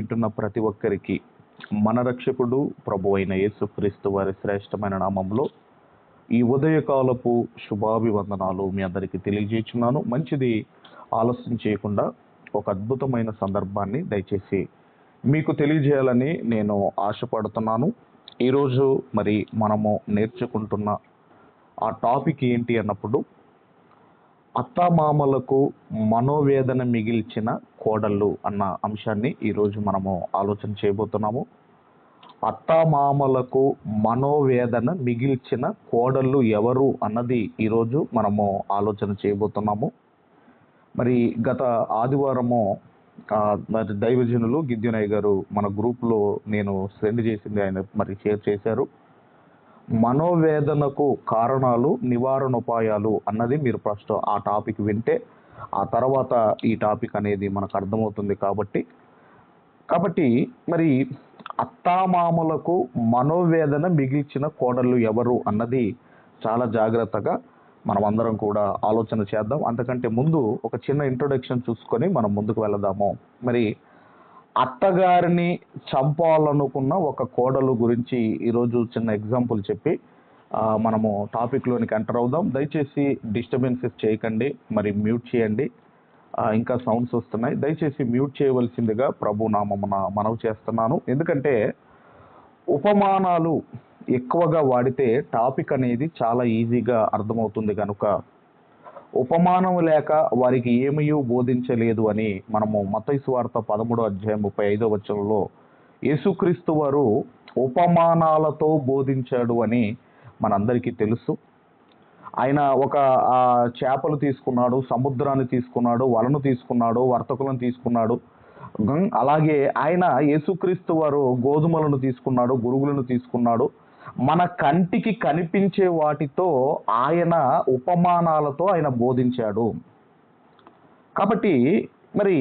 వింటున్న ప్రతి ఒక్కరికి మన రక్షకుడు ప్రభు అయిన యేసుక్రీస్తు వారి శ్రేష్టమైన నామంలో ఈ ఉదయకాలపు శుభాభివందనాలు మీ అందరికీ తెలియజేస్తున్నాను. మంచిది, ఆలస్యం చేయకుండా ఒక అద్భుతమైన సందర్భాన్ని దయచేసి మీకు తెలియజేయాలని నేను ఆశపడుతున్నాను. ఈరోజు మరి మనము నేర్చుకుంటున్న ఆ టాపిక్ ఏంటి అన్నప్పుడు, అత్తామామలకు మనోవేదన మిగిల్చిన కోడళ్ళు అన్న అంశాన్ని ఈరోజు మనము ఆలోచన చేయబోతున్నాము. అత్తామామలకు మనోవేదన మిగిల్చిన కోడళ్ళు ఎవరు అన్నది ఈరోజు మనము ఆలోచన చేయబోతున్నాము. మరి గత ఆదివారము మరి దైవజనులు గిద్యోనయ్య గారు మన గ్రూప్లో నేను సెండ్ చేసింది ఆయన మరి షేర్ చేశారు. మనోవేదనకు కారణాలు, నివారణోపాయాలు అన్నది మీరు ఫస్ట్ ఆ టాపిక్ వింటే ఆ తర్వాత ఈ టాపిక్ అనేది మనకు అర్థమవుతుంది. కాబట్టి మరి అత్తామామలకు మనోవేదన మిగిల్చిన కోడళ్ళు ఎవరు అన్నది చాలా జాగ్రత్తగా మనం అందరం కూడా ఆలోచన చేద్దాం. అంతకంటే ముందు ఒక చిన్న ఇంట్రొడక్షన్ చూసుకొని మనం ముందుకు వెళదాము. మరి అత్తగారిని చంపాలనుకున్న ఒక కోడలు గురించి ఈరోజు చిన్న ఎగ్జాంపుల్ చెప్పి మనము టాపిక్లోనికి ఎంటర్ అవుదాం. దయచేసి డిస్టర్బెన్సెస్ చేయకండి, మరి మ్యూట్ చేయండి. ఇంకా సౌండ్స్ వస్తున్నాయి, దయచేసి మ్యూట్ చేయవలసిందిగా ప్రభు నామమున మనవి చేస్తున్నాను. ఎందుకంటే ఉపమానాలు ఎక్కువగా వాడితే టాపిక్ అనేది చాలా ఈజీగా అర్థమవుతుంది కనుక ఉపమానం లేక వారికి ఏమీ బోధించలేదు అని మనము మత్తయి సువార్త 13:35 యేసుక్రీస్తు వారు ఉపమానాలతో బోధించాడు అని మనందరికీ తెలుసు. ఆయన ఒక చేపలు తీసుకున్నాడు, సముద్రాన్ని తీసుకున్నాడు, వలను తీసుకున్నాడు, వర్తకులను తీసుకున్నాడు. అలాగే ఆయన యేసుక్రీస్తు వారు గోధుమలను తీసుకున్నాడు, గురుగులను తీసుకున్నాడు. మన కంటికి కనిపించే వాటితో ఆయన ఉపమానాలతో ఆయన బోధించాడు. కాబట్టి మరి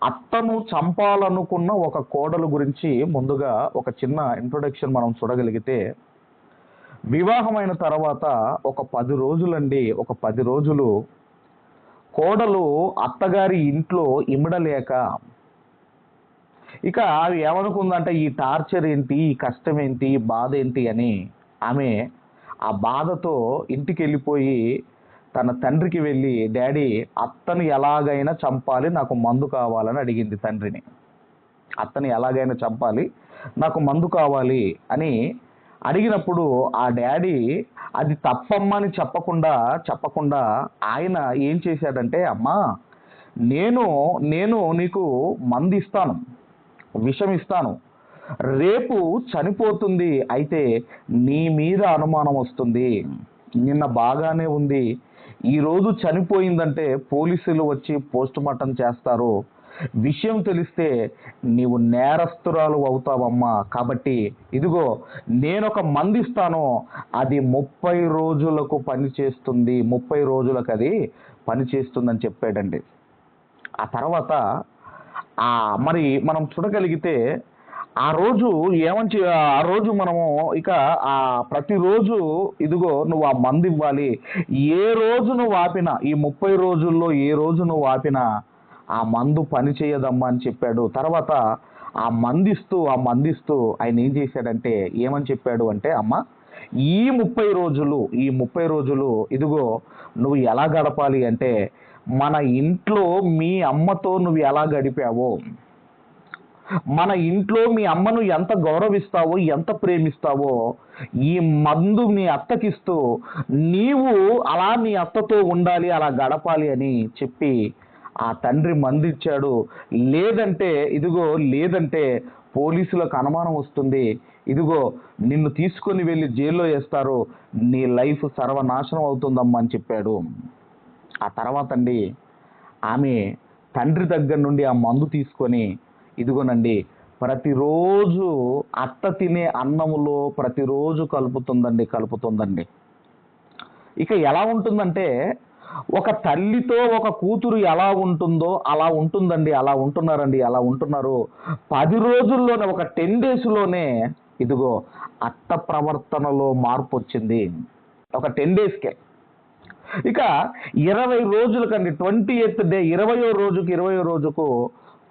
అత్తను చంపాలనుకున్న ఒక కోడలు గురించి ముందుగా ఒక చిన్న ఇంట్రొడక్షన్ మనం చూడగలిగితే, వివాహమైన తర్వాత ఒక 10 రోజులు కోడలు అత్తగారి ఇంట్లో ఇమడలేక ఇక అవి ఏమనుకుందంటే ఈ టార్చర్ ఏంటి, ఈ కష్టం ఏంటి, ఈ బాధ ఏంటి అని ఆమె ఆ బాధతో ఇంటికి వెళ్ళిపోయి తన తండ్రికి వెళ్ళి, డాడీ అత్తని ఎలాగైనా చంపాలి, నాకు మందు కావాలని అడిగింది తండ్రిని. అత్తని ఎలాగైనా చంపాలి, నాకు మందు కావాలి అని అడిగినప్పుడు ఆ డాడీ అది తప్పమ్మని చెప్పకుండా ఆయన ఏం చేశాడంటే, అమ్మా నేను నీకు మందు ఇస్తాను, విషం ఇస్తాను, రేపు చనిపోతుంది, అయితే నీ మీద అనుమానం వస్తుంది. నిన్న బాగానే ఉంది, ఈరోజు చనిపోయిందంటే పోలీసులు వచ్చి పోస్ట్ మార్టం చేస్తారు, విషయం తెలిస్తే నీవు నేరస్తురాలు అవుతావమ్మా. కాబట్టి ఇదిగో నేనొక మందు ఇస్తాను, అది 30 రోజులకు పనిచేస్తుంది, 30 రోజులకు అది పనిచేస్తుందని చెప్పాడండి. ఆ తర్వాత మరి మనం చూడగలిగితే ఆ రోజు మనము ఇక ప్రతిరోజు ఇదిగో నువ్వు ఆ మందు ఇవ్వాలి, ఏ రోజు నువ్వు ఆపినా, ఈ 30 రోజుల్లో ఏ రోజు నువ్వు ఆపినా ఆ మందు పని చేయదమ్మా అని చెప్పాడు. తర్వాత ఆ మందిస్తూ ఆయన ఏం చేశాడంటే, ఏమని చెప్పాడు అంటే, అమ్మ ఈ 30 రోజులు ఇదిగో నువ్వు ఎలా గడపాలి అంటే, మన ఇంట్లో మీ అమ్మతో నువ్వు ఎలా గడిపావో, మన ఇంట్లో మీ అమ్మను ఎంత గౌరవిస్తావో, ఎంత ప్రేమిస్తావో, ఈ మందు నీ అత్తకిస్తూ నీవు అలా నీ అత్తతో ఉండాలి, అలా గడపాలి అని చెప్పి ఆ తండ్రి మందిచ్చాడు. లేదంటే పోలీసులకు అనుమానం వస్తుంది, ఇదిగో నిన్ను తీసుకొని వెళ్ళి జైల్లో వేస్తారు, నీ లైఫ్ సర్వనాశనం అవుతుందమ్మా అని చెప్పాడు. ఆ తర్వాత అండి ఆమె తండ్రి దగ్గర నుండి ఆ మందు తీసుకొని ఇదిగోనండి ప్రతిరోజు అత్త తినే అన్నములో ప్రతిరోజు కలుపుతుందండి. ఇక ఎలా ఉంటుందంటే, ఒక తల్లితో ఒక కూతురు ఎలా ఉంటుందో అలా ఉంటుందండి, అలా ఉంటున్నారు. 10 రోజుల్లోనే, ఒక 10 daysలోనే ఇదిగో అత్త ప్రవర్తనలో మార్పు వచ్చింది, ఒక 10 daysకే. ఇక 20 రోజులకండి, 20th డే 20వ రోజుకు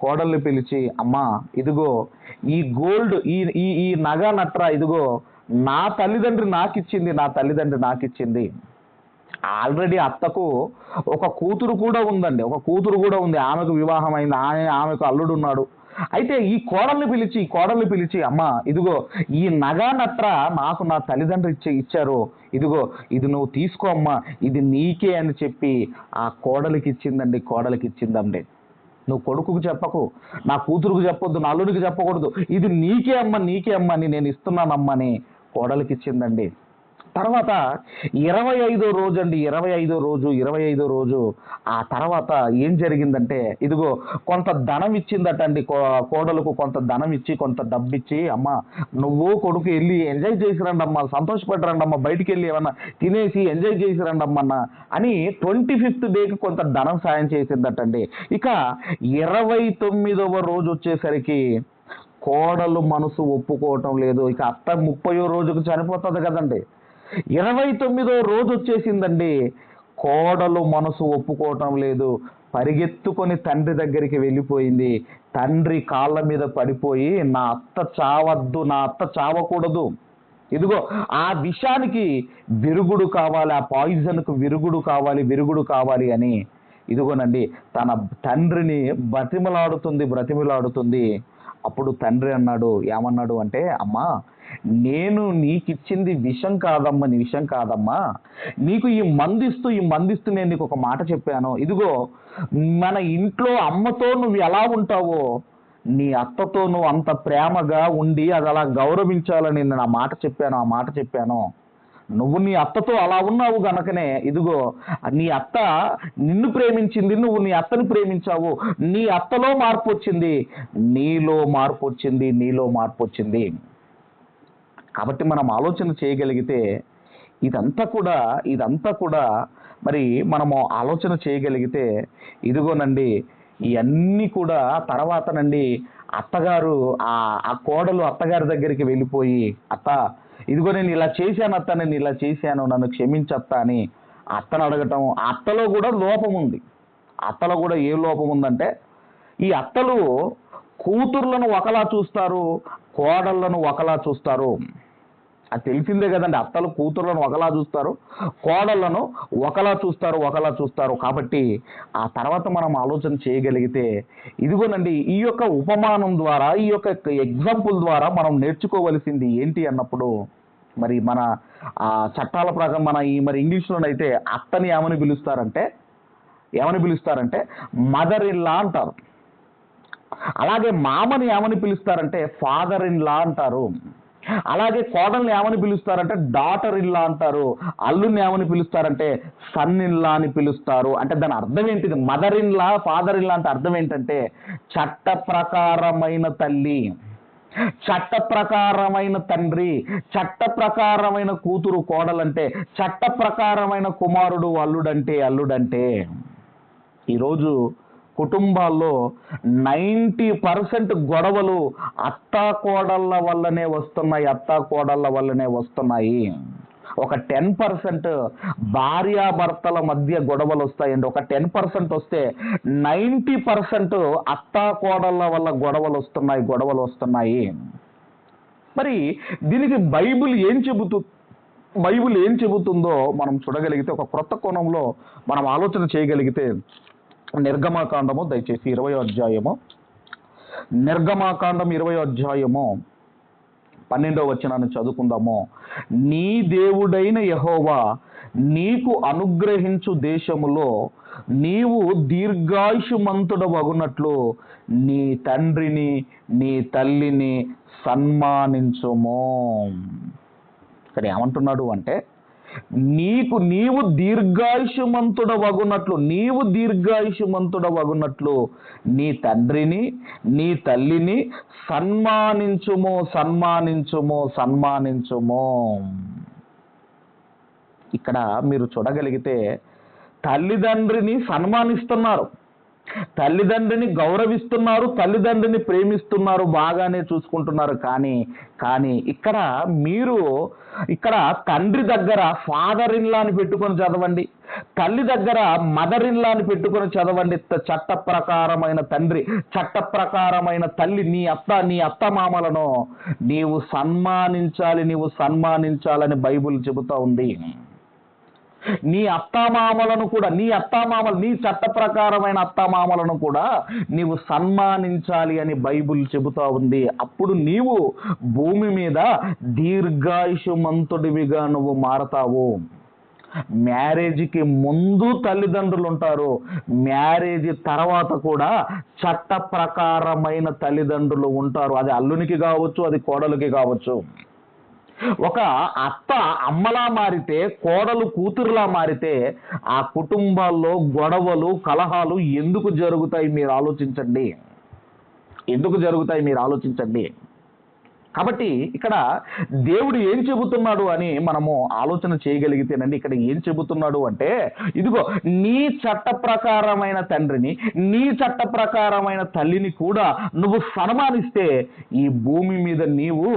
కోడల్ని పిలిచి, అమ్మా ఇదిగో ఈ గోల్డ్, ఈ ఈ ఈ నగ నట్రా ఇదిగో నా తల్లిదండ్రి నాకిచ్చింది. ఆల్రెడీ అత్తకు ఒక కూతురు కూడా ఉందండి, ఒక కూతురు కూడా ఉంది, ఆమెకు వివాహం అయింది, ఆమెకు అల్లుడు ఉన్నాడు. అయితే ఈ కోడల్ని పిలిచి అమ్మా ఇదిగో ఈ నగా నట్ర నాకు నా తల్లిదండ్రులు ఇచ్చారు, ఇదిగో ఇది నువ్వు తీసుకో అమ్మా, ఇది నీకే అని చెప్పి ఆ కోడలికి ఇచ్చిందండి. నువ్వు కొడుకుకు చెప్పకు, నా కూతురుకు చెప్పొద్దు, నా అల్లుడికి చెప్పకూడదు, ఇది నీకే అమ్మ అని నేను ఇస్తున్నానమ్మని కోడలికి ఇచ్చిందండి. తర్వాత 25వ రోజు ఆ తర్వాత ఏం జరిగిందంటే ఇదిగో కొంత ధనం ఇచ్చిందటండి. కోడలకు కొంత ధనం ఇచ్చి, కొంత డబ్బిచ్చి, అమ్మ నువ్వు కొడుకు వెళ్ళి ఎంజాయ్ చేసి రండమ్మా, సంతోషపడి రండమ్మా, బయటికి వెళ్ళి ఏమన్నా తినేసి ఎంజాయ్ చేసి రండమ్మన్న అని 25th డేకి కొంత ధనం సాయం చేసిందటండి. ఇక 29వ రోజు వచ్చేసరికి కోడలు మనసు ఒప్పుకోవటం లేదు. ఇక అత్త 30వ రోజుకు చనిపోతుంది కదండి. 29వ రోజు వచ్చేసిందండి, కోడలు మనసు ఒప్పుకోవటం లేదు. పరిగెత్తుకొని తండ్రి దగ్గరికి వెళ్ళిపోయింది. తండ్రి కాళ్ళ మీద పడిపోయి, నా అత్త చావద్దు, నా అత్త చావకూడదు, ఇదిగో ఆ విషానికి విరుగుడు కావాలి, ఆ పాయిజన్కు విరుగుడు కావాలి అని ఇదిగోనండి తన తండ్రిని బ్రతిమలాడుతుంది. అప్పుడు తండ్రి ఏమన్నాడు అంటే, అమ్మా నేను నీకిచ్చింది విషం కాదమ్మా, నీకు ఈ మందిస్తూ నేను నీకు ఒక మాట చెప్పాను. ఇదిగో మన ఇంట్లో అమ్మతో నువ్వు ఎలా ఉంటావో నీ అత్తతో నువ్వు అంత ప్రేమగా ఉండి అది అలా గౌరవించాలని నేను ఆ మాట చెప్పాను. నువ్వు నీ అత్తతో అలా ఉన్నావు గనకనే ఇదిగో నీ అత్త నిన్ను ప్రేమించింది, నువ్వు నీ అత్తని ప్రేమించావు, నీ అత్తలో మార్పు వచ్చింది, నీలో మార్పు వచ్చింది. కాబట్టి మనం ఆలోచన చేయగలిగితే ఇదంతా కూడా మరి మనము ఆలోచన చేయగలిగితే ఇదిగోనండి ఇవన్నీ కూడా తర్వాతనండి అత్తగారు ఆ కోడలు అత్తగారి దగ్గరికి వెళ్ళిపోయి, అత్త ఇదిగో నేను ఇలా చేశాను, నన్ను క్షమించత్తా అని అత్తను అడగటం. అత్తలో కూడా లోపం ఉంది. అత్తలో కూడా ఏ లోపం ఉందంటే, ఈ అత్తలు కూతుర్లను ఒకలా చూస్తారు, కోడళ్లను ఒకలా చూస్తారు. అది తెలిసిందే కదండి. అత్తలు కూతుర్లను ఒకలా చూస్తారు, కోడళ్లను ఒకలా చూస్తారు. కాబట్టి ఆ తర్వాత మనం ఆలోచన చేయగలిగితే ఇదిగోనండి ఈ యొక్క ఉపమానం ద్వారా, ఈ యొక్క ఎగ్జాంపుల్ ద్వారా మనం నేర్చుకోవలసింది ఏంటి అన్నప్పుడు, మరి మన చట్టాల ప్రకారం మరి ఇంగ్లీష్లోనైతే అత్తని ఏమని పిలుస్తారంటే మదర్ ఇన్ లా అంటారు. అలాగే మామని ఏమని పిలుస్తారంటే ఫాదర్ ఇన్ లా అంటారు. అలాగే కోడల్ని ఏమని పిలుస్తారంటే డాటర్ ఇన్ లా అంటారు. అల్లుని ఏమని పిలుస్తారంటే సన్ ఇన్ లా అని పిలుస్తారు. అంటే దాని అర్థం ఏంటిది? Mother in law, father in law అంటే అర్థం ఏంటంటే చట్ట ప్రకారమైన తల్లి, చట్ట ప్రకారమైన తండ్రి, చట్ట ప్రకారమైన కూతురు కోడలంటే, చట్ట ప్రకారమైన కుమారుడు అల్లుడంటే. ఈరోజు కుటుంబాల్లో 90% గొడవలు అత్తాకోడళ్ళ వల్లనే వస్తున్నాయి. ఒక 10% భార్యాభర్తల మధ్య గొడవలు వస్తాయండి. ఒక 10% వస్తే 90% అత్తాకోడళ్ళ వల్ల గొడవలు వస్తున్నాయి. మరి దీనికి బైబిల్ ఏం చెబుతుందో మనం చూడగలిగితే, ఒక క్రొత్త కోణంలో మనం ఆలోచన చేయగలిగితే, నిర్గమాకాండము దయచేసి 20వ అధ్యాయము, నిర్గమాకాండం 20వ అధ్యాయము 12వ వచనాన్ని చదువుకుందాము. నీ దేవుడైన యెహోవా నీకు అనుగ్రహించు దేశములో నీవు దీర్ఘాయుష్మంతుడవగునట్లు నీ తండ్రిని నీ తల్లిని సన్మానించుము. ఇక్కడ ఏమంటున్నాడు అంటే, నీవు దీర్ఘాయుష్మంతుడవగునట్లు నీ తండ్రిని నీ తల్లిని సన్మానించుము. ఇక్కడ మీరు చూడగలిగితే తల్లిదండ్రిని సన్మానిస్తున్నారు, తల్లిదండ్రిని గౌరవిస్తున్నారు, తల్లిదండ్రిని ప్రేమిస్తున్నారు, బాగానే చూసుకుంటున్నారు. కానీ కానీ ఇక్కడ మీరు ఇక్కడ తండ్రి దగ్గర ఫాదర్ ఇన్ లా అని పెట్టుకొని చదవండి, తల్లి దగ్గర మదర్ ఇన్ లా అని పెట్టుకొని చదవండి. చట్ట ప్రకారమైన తండ్రి, చట్ట ప్రకారమైన తల్లి, నీ అత్త మామలను నీవు సన్మానించాలి, నీవు సన్మానించాలని బైబిల్ చెబుతా ఉంది. నీ అత్తామామలను కూడా, నీ చట్ట ప్రకారమైన అత్తామామలను కూడా నీవు సన్మానించాలి అని బైబిల్ చెబుతా ఉంది. అప్పుడు నీవు భూమి మీద దీర్ఘాయుషమంతుడివిగా నువ్వు మారతావు. మ్యారేజ్కి ముందు తల్లిదండ్రులు ఉంటారు, మ్యారేజ్ తర్వాత కూడా చట్ట ప్రకారమైన తల్లిదండ్రులు ఉంటారు. అది అల్లునికి కావచ్చు, అది కోడలికి కావచ్చు. ఒక అత్త అమ్మలా మారితే, కోడలు కూతురులా మారితే ఆ కుటుంబాల్లో గొడవలు, కలహాలు ఎందుకు జరుగుతాయి మీరు ఆలోచించండి. ఎందుకు జరుగుతాయి మీరు ఆలోచించండి. కాబట్టి ఇక్కడ దేవుడు ఏం చెబుతున్నాడు అని మనము ఆలోచన చేయగలిగితేనండి, ఇక్కడ ఏం చెబుతున్నాడు అంటే, ఇదిగో నీ చట్ట ప్రకారమైన తండ్రిని, నీ చట్ట ప్రకారమైన తల్లిని కూడా నువ్వు సన్మానిస్తే ఈ భూమి మీద నీవు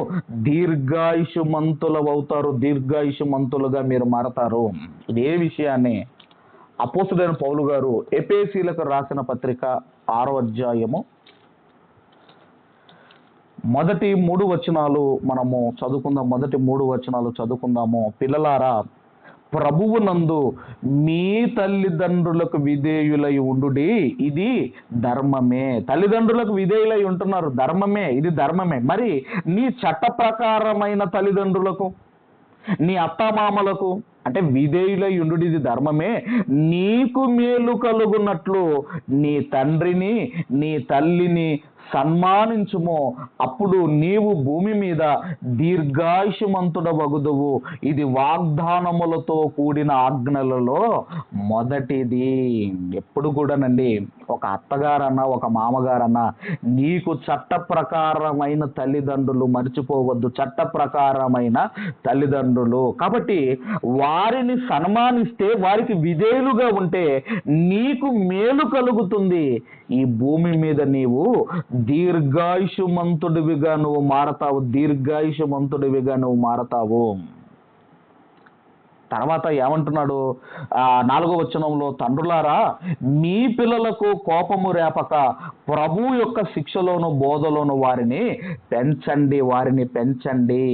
దీర్ఘాయుషమంతులవుతారు, దీర్ఘాయుషమంతులుగా మీరు మారతారు. ఇదే విషయాన్ని అపోస్తలుడైన పౌలు గారు ఎఫెసీయులకు రాసిన పత్రిక 6వ అధ్యాయము మొదటి 3 వచనాలు మనము చదువుకుందాం. మొదటి 3 వచనాలు చదువుకుందాము. పిల్లలారా, ప్రభువునందు మీ తల్లిదండ్రులకు విధేయులై ఉండుడి, ఇది ధర్మమే. తల్లిదండ్రులకు విధేయులై ఉంటున్నారు, ధర్మమే, ఇది ధర్మమే. మరి నీ చట్ట ప్రకారమైన తల్లిదండ్రులకు, నీ అత్తామామలకు అంటే విధేయులై ఉండుడి, ఇది ధర్మమే. నీకు మేలు కలుగున్నట్లు నీ తండ్రిని, నీ తల్లిని సన్మానించుము, అప్పుడు నీవు భూమి మీద దీర్ఘాయుషమంతుడవగుదువు. ఇది వాగ్దానములతో కూడిన ఆజ్ఞలలో మొదటిది. ఎప్పుడు కూడానండి ఒక అత్తగారన్నా ఒక మామగారన్నా నీకు చట్ట ప్రకారమైన తల్లిదండ్రులు మర్చిపోవద్దు, చట్ట ప్రకారమైన తల్లిదండ్రులు. కాబట్టి వారిని సన్మానిస్తే, వారికి విధేయులుగా ఉంటే నీకు మేలు కలుగుతుంది. ఈ భూమి మీద నీవు దీర్ఘాయుషమంతుడివిగా నువ్వు మారతావు, దీర్ఘాయుషమంతుడివిగా నువ్వు మారతావు. తర్వాత ఏమంటున్నాడు 4వ వచనంలో, తండ్రులారా మీ పిల్లలకు కోపము రేపక ప్రభు యొక్క శిక్షలోను బోధలోను వారిని పెంచండి, వారిని పెంచండి.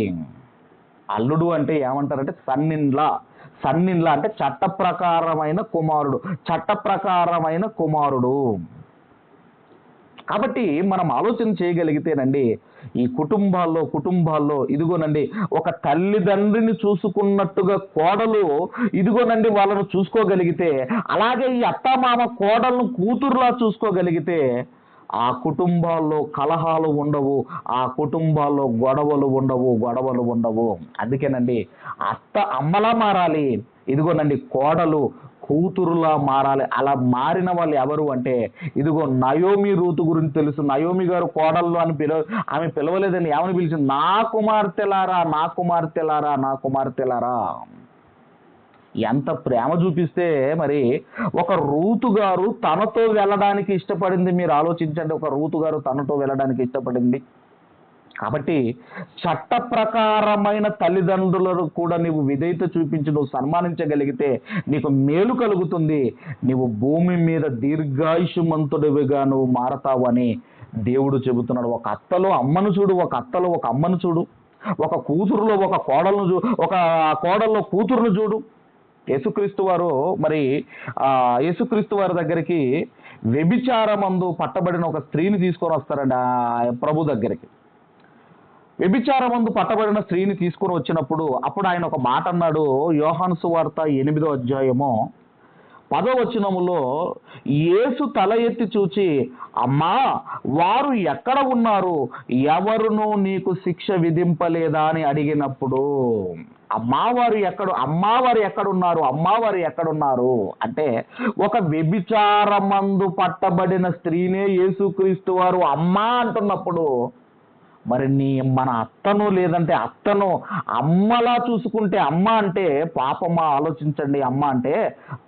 అల్లుడు అంటే ఏమంటారంటే సన్నిన్లా అంటే చట్ట ప్రకారమైన కుమారుడు, చట్ట ప్రకారమైన కుమారుడు. కాబట్టి మనం ఆలోచన చేయగలిగితేనండి, ఈ కుటుంబాల్లో ఇదిగోనండి ఒక తల్లిదండ్రిని చూసుకున్నట్టుగా కోడలు ఇదిగోనండి వాళ్ళను చూసుకోగలిగితే, అలాగే ఈ అత్తమామ కోడలను కూతురులా చూసుకోగలిగితే ఆ కుటుంబాల్లో కలహాలు ఉండవు, ఆ కుటుంబాల్లో గొడవలు ఉండవు. అందుకేనండి అత్త అమ్మలా మారాలి, ఇదిగోనండి కోడలు కూతురులా మారాలి. అలా మారిన వాళ్ళు ఎవరు అంటే, ఇదిగో నయోమి రూతు గురించి తెలుసు. నయోమి గారు కోడళ్ళు అని ఆమె పిలవలేదని ఏమని పిలిచింది? నా కుమార్తెలారా, నా కుమార్తెలారా, నా కుమార్తెలారా. ఎంత ప్రేమ చూపిస్తే మరి ఒక రూతు గారు తనతో వెళ్ళడానికి ఇష్టపడింది. మీరు ఆలోచించండి, ఒక రూతు గారు తనతో వెళ్ళడానికి ఇష్టపడింది. కాబట్టి చట్ట ప్రకారమైన తల్లిదండ్రులను కూడా నీవు విధేయత చూపించి నువ్వు సన్మానించగలిగితే నీకు మేలు కలుగుతుంది. నీవు భూమి మీద దీర్ఘాయుషమంతుడివిగా నువ్వు మారతావు అని దేవుడు చెబుతున్నాడు. ఒక అత్తలో అమ్మను చూడు, ఒక అత్తలో ఒక అమ్మను చూడు, ఒక కూతురులో ఒక కోడలను చూడు, ఒక కోడల్లో కూతురును చూడు. యేసుక్రీస్తు వారి దగ్గరికి వ్యభిచారమందు పట్టబడిన ఒక స్త్రీని తీసుకొని వస్తారండి ప్రభు దగ్గరికి. వ్యభిచారమందు పట్టబడిన స్త్రీని తీసుకొని వచ్చినప్పుడు అప్పుడు ఆయన ఒక మాట అన్నాడు. యోహాను సువార్త 8వ అధ్యాయము 10వ వచనములో, యేసు తల ఎత్తి చూచి, అమ్మా వారు ఎక్కడ ఉన్నారు, ఎవరునూ నీకు శిక్ష విధింపలేదా అని అడిగినప్పుడు, అమ్మవారు ఎక్కడున్నారు అంటే ఒక వ్యభిచారమందు పట్టబడిన స్త్రీనే యేసుక్రీస్తు వారు అమ్మా అంటున్నప్పుడు, మరి మన అత్తను లేదంటే అత్తను అమ్మలా చూసుకుంటే అమ్మ అంటే పాపమా ఆలోచించండి, అమ్మ అంటే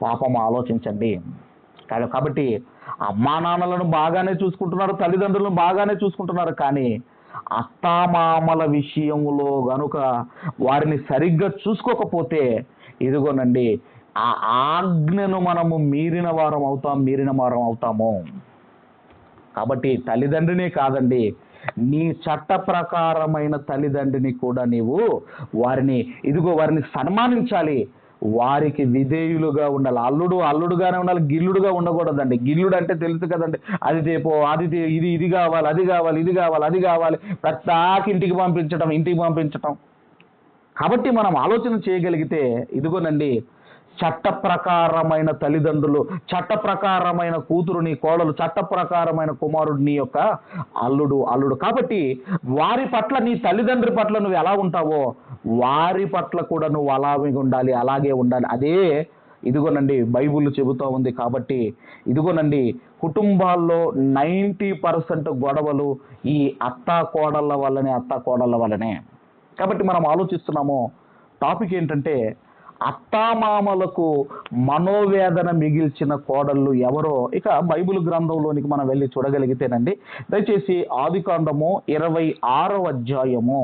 పాపమా ఆలోచించండి. కాబట్టి అమ్మా నాన్నలను బాగానే చూసుకుంటున్నారు, తల్లిదండ్రులను బాగానే చూసుకుంటున్నారు, కానీ అత్తామామల విషయంలో గనుక వారిని సరిగ్గా చూసుకోకపోతే ఇదిగోనండి ఆ ఆజ్ఞను మనము మీరిన వారం అవుతాము. కాబట్టి తల్లిదండ్రినే కాదండి, నీ చట్ట ప్రకారమైన తల్లిదండ్రిని కూడా నీవు వారిని సన్మానించాలి, వారికి విధేయులుగా ఉండాలి. అల్లుడుగానే ఉండాలి, గిల్లుడుగా ఉండకూడదండి. గిల్లుడు అంటే తెలుసు కదండి, అది తేపో, అది ఇది కావాలి, అది కావాలి, ఇది కావాలి, అది కావాలి, ప్రతిదాకి ఇంటికి పంపించటం. కాబట్టి మనం ఆలోచన చేయగలిగితే ఇదిగోనండి, చట్ట ప్రకారమైన తల్లిదండ్రులు, చట్ట ప్రకారమైన కూతురు నీ కోడలు, చట్ట ప్రకారమైన కుమారుడు నీ యొక్క అల్లుడు. కాబట్టి వారి పట్ల, నీ తల్లిదండ్రి పట్ల నువ్వు ఎలా ఉంటావో వారి పట్ల కూడా నువ్వు అలాగే ఉండాలి. అదే ఇదిగోనండి బైబిల్ చెబుతూ ఉంది. కాబట్టి ఇదిగోనండి, కుటుంబాల్లో 90% గొడవలు ఈ అత్తా కోడళ్ళ వల్లనే. కాబట్టి మనం ఆలోచిస్తున్నాము, టాపిక్ ఏంటంటే అత్తామామలకు మనోవేదన మిగిల్చిన కోడళ్ళు ఎవరో ఇక బైబిల్ గ్రంథంలోనికి మనం వెళ్ళి చూడగలిగితేనండి, దయచేసి ఆదికాండము 26వ అధ్యాయము